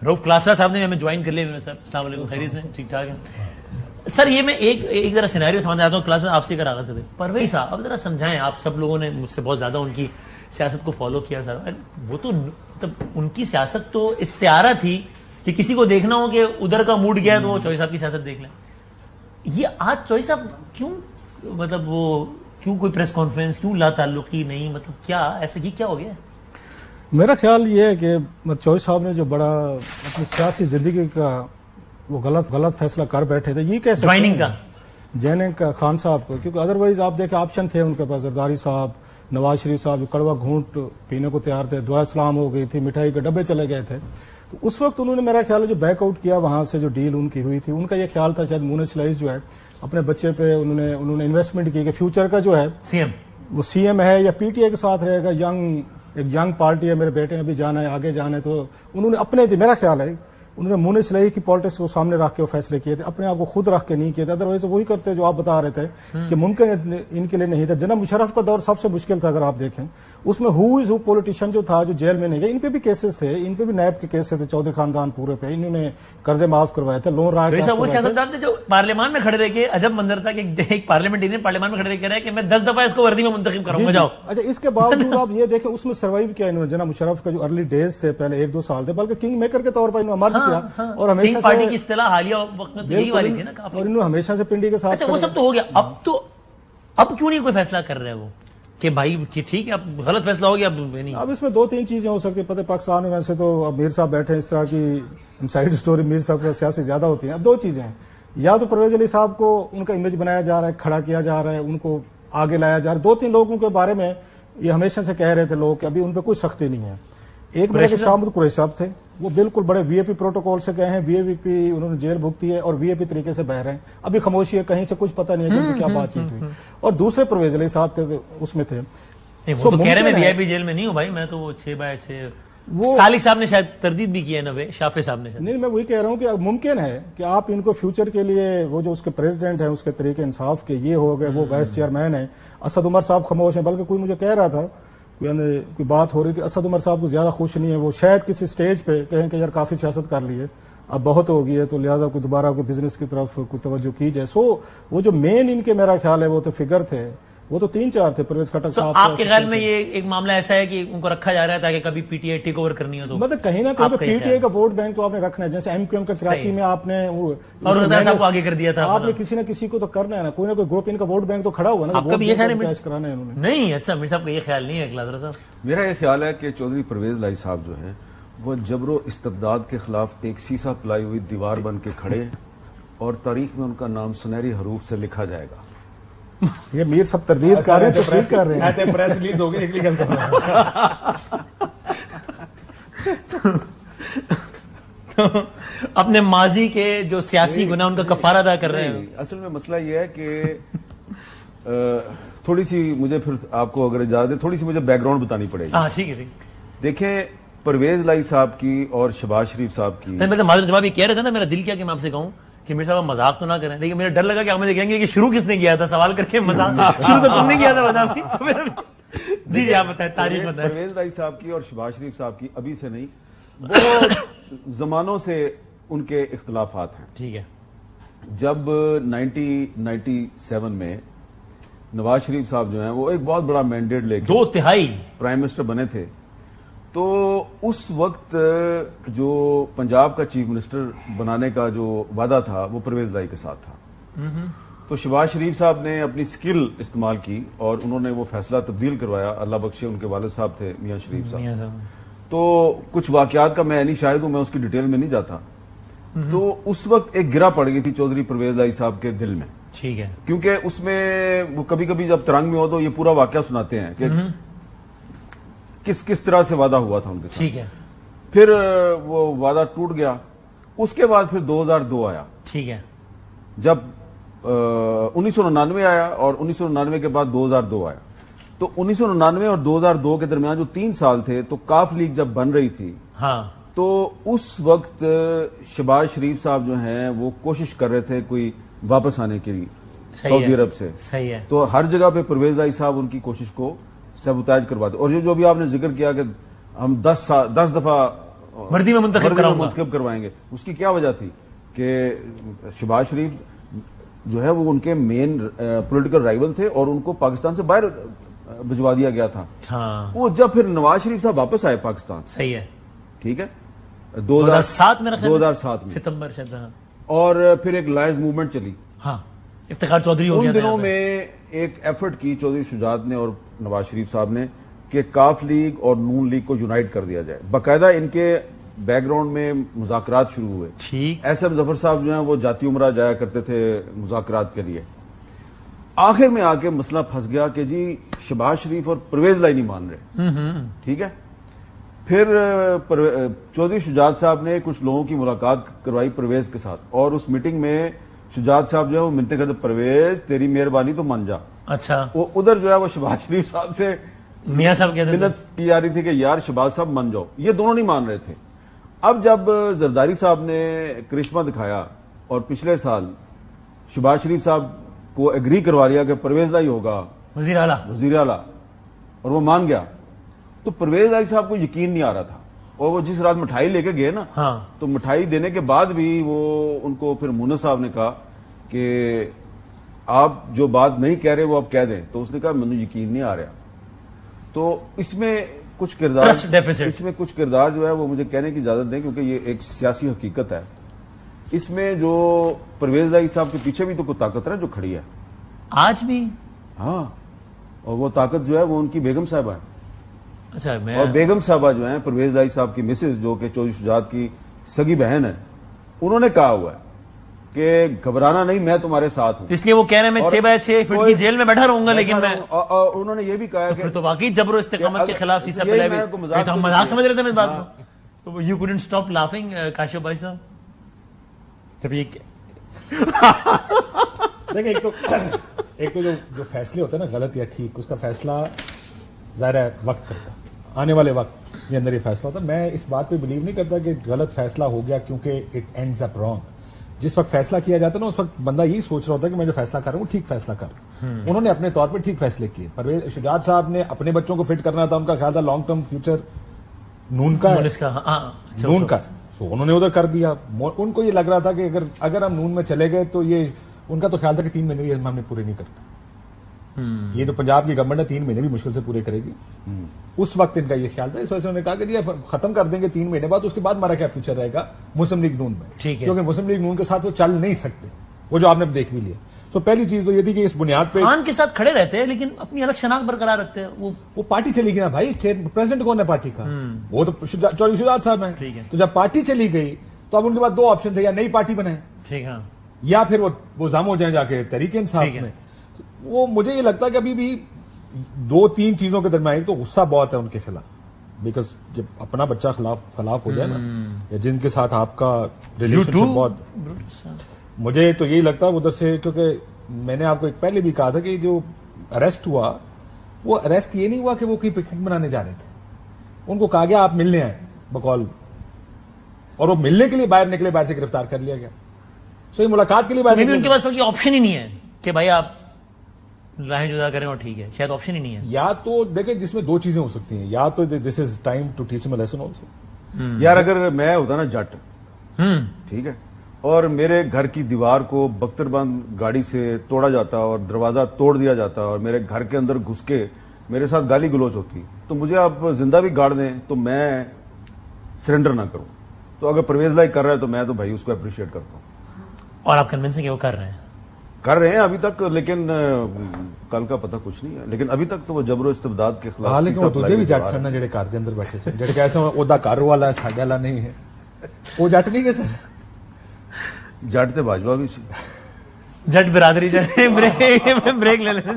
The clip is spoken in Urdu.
روف کلاسرا صاحب نے ہمیں جوائن کر لیا سر. السلام علیکم, خیریت سے ٹھیک ٹھاک ہے سر. یہ میں ایک ذرا سینیریو سمجھ آتا ہوں, کلاس آپ سے کر آغاز کرتے ہیں. پرویز صاحب اب ذرا سمجھائیں, آپ سب لوگوں نے مجھ سے بہت زیادہ ان کی سیاست کو فالو کیا سر. وہ تو مطلب ان کی سیاست تو استعارہ تھی کہ کسی کو دیکھنا ہو کہ ادھر کا موڈ گیا تو وہ چوہی صاحب کی سیاست دیکھ لیں. یہ آج چوہی صاحب کیوں, مطلب وہ کیوں کوئی پریس کانفرنس, کیوں لا تعلقی نہیں, مطلب کیا ایسا یہ کیا ہو گیا؟ میرا خیال یہ ہے کہ چوہی صاحب نے جو بڑا اپنی سیاسی زندگی کا وہ غلط فیصلہ کر بیٹھے تھے, یہ کیسے جوائننگ کا جیننگ کا خان صاحب کو, کیونکہ ادروائز آپ دیکھیں آپشن تھے ان کے پاس. زرداری صاحب, نواز شریف صاحب کڑوا گھونٹ پینے کو تیار تھے, دعا اسلام ہو گئی تھی, مٹھائی کے ڈبے چلے گئے تھے. تو اس وقت انہوں نے میرا خیال ہے جو بیک آؤٹ کیا وہاں سے, جو ڈیل ان کی ہوئی تھی, ان کا یہ خیال تھا شاید مونس لائز جو ہے اپنے بچے پہ انہوں نے انویسٹمنٹ کی کہ فیوچر کا جو ہے وہ سی ایم ہے یا پی ٹی آئی کے ساتھ رہے گا, ایک ینگ پارٹی ہے, میرے بیٹے نے بھی جانا ہے, آگے جانا ہے. تو انہوں نے اپنے میرا خیال ہے انہوں نے مونس لئی کی پالیٹکس کو سامنے رکھ کے وہ فیصلے کیے تھے, اپنے آپ کو خود رکھ کے نہیں کیے تھے. ادروائز وہی کرتے جو آپ بتا رہے تھے کہ ممکن ان کے لیے نہیں تھا. جناب مشرف کا دور سب سے مشکل تھا, اگر آپ دیکھیں اس میں ہو از ہو پولیٹیشین جو تھا جو جیل میں نہیں گیا. ان پہ بھی کیسز تھے, ان پہ بھی نیب کے کیسز تھے, چودھری خاندان پورے پہ انہوں نے قرضے معاف کروائے تھے, لون رائٹ. وہ سیاستدان تھے جو پارلیمان میں کھڑے رہ کے, عجب منظر تھا کہ ایک پارلیمنٹرین پارلیمان میں کھڑے رہ کے رہا ہے کہ میں 10 دفعہ اس کو وردی میں منتخب کروں گا, جاؤ. اچھا, اس کے باوجود آپ یہ دیکھیں اس میں سروائیو کیا انہوں نے. جناب مشرف کا جو ارلی ڈیز تھے, پہلے 1-2 سال تھے, بلکہ کنگ میکر کے طور پر انہوں نے مرج کیا, اور ہمیشہ پارٹی کی اصطلاح حالیہ وقت میں یہی والی تھی نا کافی, اور انہوں نے ہمیشہ سے پنڈی کے ساتھ. اچھا وہ سب تو ہو گیا, اب کیوں نہیں کوئی فیصلہ کر رہے وہ کہ بھائی ٹھیک ہے اب غلط فیصلہ ہو گیا, اب نہیں. اب اس میں 2-3 چیزیں ہو سکتی. پتہ پاکستان میں ویسے تو اب میر صاحب بیٹھے ہیں, اس طرح کی انسائڈ سٹوری میر صاحب کو سیاسی زیادہ ہوتی ہیں. اب 2 چیزیں ہیں, یا تو پرویز علی صاحب کو ان کا امیج بنایا جا رہا ہے, کھڑا کیا جا رہا ہے, ان کو آگے لایا جا رہا ہے. 2-3 لوگوں کے بارے میں یہ ہمیشہ سے کہہ رہے تھے لوگ کہ ابھی ان پہ کوئی سختی نہیں ہے. ایک میرے کے شامد قریشی صاحب تھے, وہ بالکل بڑے وی اے پی پروٹوکول سے گئے ہیں, وی اے پی انہوں نے جیل بھگتی ہے اور وی اے پی طریقے سے بہ رہے ہیں. ابھی خاموشی ہے, کہیں سے کچھ پتہ نہیں ہے کہ ان کی کیا بات چیت ہوئی. اور دوسرے پرویز علی صاحب کے اس میں تھے, وہ تو کہہ رہے ہیں میں وی آئی پی جیل میں نہیں ہوں بھائی, میں تو 6/6. سالک صاحب نے شاید تردید بھی کی ہے, نوے شافع صاحب نے. نہیں, میں وہی کہہ رہا ہوں کہ ممکن ہے کہ آپ ان کو فیوچر کے لیے وہ جو اس کے پریزیڈنٹ ہیں اس کے طریقے انصاف کے یہ ہو گئے, وہ وائس چیئرمین ہیں. اسد عمر صاحب خاموش ہیں, بلکہ کوئی مجھے کہہ رہا تھا, کوئی بات ہو رہی تھی, اسد عمر صاحب کو زیادہ خوش نہیں ہے, وہ شاید کسی سٹیج پہ کہیں کہ یار کافی سیاست کر لی ہے, اب بہت ہو گئی ہے, تو لہٰذا کوئی دوبارہ کوئی بزنس کی طرف کوئی توجہ کی جائے. سو وہ جو مین ان کے میرا خیال ہے وہ تو فگر تھے, وہ تو 3-4 تھے. پرویز کھٹک صاحب, آپ کے خیال میں یہ ایک معاملہ ایسا ہے کہ ان کو رکھا جا رہا ہے تاکہ کبھی P T I take over کرنی ہو تو مطلب کہیں نہ کہیں پی ٹی آئی کا ووٹ بینک تو آپ نے رکھنا ہے. جیسے ایم کیو ایم کا کراچی میں آپ نے صاحب کو آگے کر دیا تھا, آپ نے کسی نہ کسی کو تو کرنا ہے نا, کوئی نہ کوئی گروپ ان کا ووٹ بینک تو کھڑا ہوا نا, آپ کا بھی یہ خیال کرانا ہے انہوں نے. نہیں, اچھا میر صاحب کا یہ خیال نہیں ہے کلادرا صاحب؟ میرا یہ خیال ہے کہ چودھری پرویز لائی صاحب جو ہیں وہ جبر و استبداد کے خلاف ایک سیسا پلائی ہوئی دیوار بن کے کھڑے, اور تاریخ میں ان کا نام سنہری حروف سے لکھا جائے گا. یہ میر سب تردید کر رہے ہیں, تفریح کر رہے ہیں. پریس ریلیز ہو گئی نکل اپنے ماضی کے جو سیاسی گناہ ان کا کفارہ ادا کر رہے ہیں. اصل میں مسئلہ یہ ہے کہ تھوڑی سی مجھے پھر آپ کو اگر اجازت دیں تھوڑی سی مجھے بیک گراؤنڈ بتانی پڑے گی. ہاں ٹھیک ہے. دیکھیں پرویز لائی صاحب کی اور شہباز شریف صاحب کی, معذرت جواب یہ کہہ رہے تھے نا, میرا دل کیا کہ میں آپ سے کہوں کہ میرے صاحب مذاق تو نہ کریں, لیکن میرا ڈر لگا کہ آپ مجھے کہیں گے کہ شروع کس نے کیا تھا سوال کر کے, مذاق شروع تو تم نے کیا تھا مذاق. جی آپ بتائیں, تاریخ بتائیں. پرویز لائی صاحب کی اور شہباز شریف صاحب کی ابھی سے نہیں, وہ زمانوں سے ان کے اختلافات ہیں. ٹھیک ہے. جب 1997 میں نواز شریف صاحب جو ہیں وہ ایک بہت بڑا مینڈیٹ لے کے 2/3 پرائم منسٹر بنے تھے, تو اس وقت جو پنجاب کا چیف منسٹر بنانے کا جو وعدہ تھا وہ پرویز لائی کے ساتھ تھا. تو شہباز شریف صاحب نے اپنی سکل استعمال کی اور انہوں نے وہ فیصلہ تبدیل کروایا. اللہ بخشے ان کے والد صاحب تھے میاں شریف صاحب. تو کچھ واقعات کا میں نہیں شاہد ہوں, میں اس کی ڈیٹیل میں نہیں جاتا. تو اس وقت ایک گرہ پڑ گئی تھی چودھری پرویز لائی صاحب کے دل میں. ٹھیک ہے. کیونکہ اس میں وہ کبھی کبھی جب ترنگ میں ہو تو یہ پورا واقعہ سناتے ہیں کہ کس طرح سے وعدہ ہوا تھا ان کے ساتھ. ٹھیک ہے. پھر وہ وعدہ ٹوٹ گیا. اس کے بعد پھر 2002 آیا. ٹھیک ہے. جب 1999 آیا اور 1999 کے بعد 2002 آیا. تو 1999 اور 2002 کے درمیان جو 3 سال تھے, تو کاف لیگ جب بن رہی تھی, ہاں, تو اس وقت شہباز شریف صاحب جو ہیں وہ کوشش کر رہے تھے کوئی واپس آنے کے لیے سعودی عرب سے. صحیح ہے. تو ہر جگہ پہ پرویز لائی صاحب ان کی کوشش کو سیبوتاج کرواتے. اور جو ابھی آپ نے ذکر کیا کہ ہم 10 دفعہ مردی میں منتخب کراؤں گا، کروائیں گے. اس کی کیا وجہ تھی کہ شہباز شریف جو ہے وہ ان کے مین پولیٹیکل رائیول تھے اور ان کو پاکستان سے باہر بھجوا دیا گیا تھا. ہاں وہ جب پھر نواز شریف صاحب واپس آئے پاکستان، صحیح ہے، ٹھیک ہے، 2007 میں 2007 میں، ستمبر شاید. ہاں اور پھر ایک لائنز موومنٹ چلی. ہاں افتخار چودھری ہو گیا ان تھا دنوں یہاں پہ. میں ایک ایفرٹ کی چودھری شجاعت نے اور نواز شریف صاحب نے کہ کاف لیگ اور نون لیگ کو یونائٹ کر دیا جائے. باقاعدہ ان کے بیک گراؤنڈ میں مذاکرات شروع ہوئے. ٹھیک، ایس ایم ظفر صاحب جو ہیں وہ جاتی عمرہ جایا کرتے تھے مذاکرات کے لیے. آخر میں آ کے مسئلہ پھنس گیا کہ جی شہباز شریف اور پرویز لائی نہیں مان رہے، ٹھیک ہے. پھر چودھری شجاعت صاحب نے کچھ لوگوں کی ملاقات کروائی پرویز کے ساتھ، اور اس میٹنگ میں شجاعت صاحب جو ہے وہ منتیں کرتے پرویز تیری مہربانی تو مان جا. اچھا، وہ ادھر جو ہے وہ شہباز شریف صاحب سے میاں صاحب کہتے تھے منت کی جا رہی تھی کہ یار شہباز صاحب مان جاؤ. یہ دونوں نہیں مان رہے تھے. اب جب زرداری صاحب نے کرشمہ دکھایا اور پچھلے سال شہباز شریف صاحب کو ایگری کروا لیا کہ پرویز لائی ہوگا وزیر اعلیٰ، وزیر اعلیٰ، اور وہ مان گیا، تو پرویز لائی صاحب کو یقین نہیں آ رہا تھا. اور وہ جس رات مٹھائی لے کے گئے نا، ہاں تو مٹھائی دینے کے بعد بھی وہ ان کو پھر مونس صاحب نے کہا کہ آپ جو بات نہیں کہہ رہے وہ آپ کہہ دیں. تو اس نے کہا مجھے یقین نہیں آ رہا. تو اس میں کچھ کردار Trust deficit. اس میں کچھ کردار جو ہے وہ مجھے کہنے کی اجازت دیں کیونکہ یہ ایک سیاسی حقیقت ہے. اس میں جو پرویز لائی صاحب کے پیچھے بھی تو کوئی طاقت ہے جو کھڑی ہے آج بھی. ہاں، اور وہ طاقت جو ہے وہ ان کی بیگم صاحبہ ہے. اچھا میں اور بیگم صاحبہ جو ہیں پرویز لائی صاحب کی مسز جو کہ چودھری شجاعت کی سگی بہن ہے، انہوں نے کہا ہوا ہے کہ گھبرانا نہیں، میں تمہارے ساتھ ہوں. اس لیے وہ کہہ رہے ہیں میں 6x6 فٹ کی جیل میں بیٹھا رہوں گا، لیکن میں اور انہوں نے یہ بھی کہا پھر تو واقعی جبر و استقامت کے خلاف سیسا پھیلایا بھی. یہ تو ہم مذاق سمجھ رہے تھے اس بات کو. You couldn't stop laughing Kashif بھائی صاحب. جب یہ دیکھیں ایک تو جو فیصلے ہوتے ہیں نا غلط یا ٹھیک، اس کا فیصلہ ظاہر ہے وقت کرتا ہے، آنے والے وقت کے اندر یہ فیصلہ ہوتا ہے. میں اس بات پہ بلیو نہیں کرتا کہ غلط فیصلہ ہو گیا کیونکہ اٹ اینڈز اپ رانگ. جس وقت فیصلہ کیا جاتا ہے نا اس وقت بندہ یہی سوچ رہا ہوتا ہے کہ میں جو فیصلہ کر رہا ہوں ٹھیک فیصلہ کر رہا ہوں. انہوں نے اپنے طور پہ ٹھیک فیصلے کیے. پرویز شجاعت صاحب نے اپنے بچوں کو فٹ کرنا تھا، ان کا خیال تھا لانگ ٹرم فیوچر نون کا ہے، نون کا، سو انہوں نے ادھر کر دیا. ان کو یہ لگ رہا تھا کہ اگر ہم نون میں چلے گئے تو یہ ان کا تو خیال تھا کہ 3 مہینے بھی ہم نے پورے نہیں کرنا. یہ تو پنجاب کی گورنمنٹ ہے 3 مہینے بھی مشکل سے پورے کرے گی. اس وقت ان کا یہ خیال تھا، اس وجہ سے انہوں نے کہا کہ یہ ختم کر دیں گے 3 مہینے بعد، اس کے بعد ہمارا کیا فیوچر رہے گا مسلم لیگ نون میں، کیونکہ مسلم لیگ نون کے ساتھ وہ چل نہیں سکتے، وہ جو آپ نے دیکھ بھی لیا. سو پہلی چیز تو یہ تھی کہ اس بنیاد پہ خان کے ساتھ کھڑے رہتے ہیں لیکن اپنی الگ شناخت برقرار رکھتے ہیں. وہ پارٹی چلی گئی نا بھائی، پریزیڈنٹ کون ہے پارٹی کا؟ وہ تو چودھری شجاعت صاحب ہیں. تو جب پارٹی چلی گئی تو اب ان کے پاس 2 آپشن تھے، یا نئی پارٹی بنائیں ٹھیک ہے، یا پھر وہ زام ہو جائیں جا کے تحریک انصاف میں. وہ مجھے یہ لگتا ہے کہ ابھی بھی 2-3 چیزوں کے درمیان، ایک تو غصہ بہت ہے ان کے خلاف، بیکاز جب اپنا بچہ خلاف ہو جائے نا، یا جن کے ساتھ آپ کا ریلیشن شپ بہت، مجھے تو یہی لگتا ہے ادھر سے، کیونکہ میں نے آپ کو ایک پہلے بھی کہا تھا کہ جو اریسٹ ہوا وہ اریسٹ یہ نہیں ہوا کہ وہ کوئی پکنک منانے جا رہے تھے. ان کو کہا گیا آپ ملنے آئے بقول، اور وہ ملنے کے لیے باہر نکلے، باہر سے گرفتار کر لیا گیا. سو یہ ملاقات کے لیے باہر ان کے پاس کوئی آپشن ہی نہیں ہے کہ بھائی آپ راہیں جدا کریں اور ٹھیک ہے، شاید آپشن ہی نہیں ہے. یا تو دیکھیں جس میں 2 چیزیں ہو سکتی ہیں، یا تو دس is time to teach M a lesson also. یار اگر میں ہوتا نا جٹ، ٹھیک ہے، اور میرے گھر کی دیوار کو بختر بند گاڑی سے توڑا جاتا اور دروازہ توڑ دیا جاتا اور میرے گھر کے اندر گھس کے میرے ساتھ گالی گلوچ ہوتی، تو مجھے آپ زندہ بھی گاڑ دیں تو میں سرنڈر نہ کروں. تو اگر پرویز لائی کر رہا ہے تو میں تو بھائی اس کو اپریشیٹ کرتا ہوں. اور آپ کنونس ہیں کہ وہ کر رہے ہیں ابھی تک، لیکن کل کا پتہ کچھ نہیں ہے. لیکن ابھی تک تو وہ جبر و استبداد کے خلاف، لیکن وہ تجھے بھی جٹ سن جڑے گھر دے اندر بیٹھے سن، جڑے کیسے اودا گھر والا ہے ساڈے والا نہیں ہے، وہ جٹ نہیں کہ سر جٹ تے باجوا بھی سی. جٹ برادری بریک لے لیتے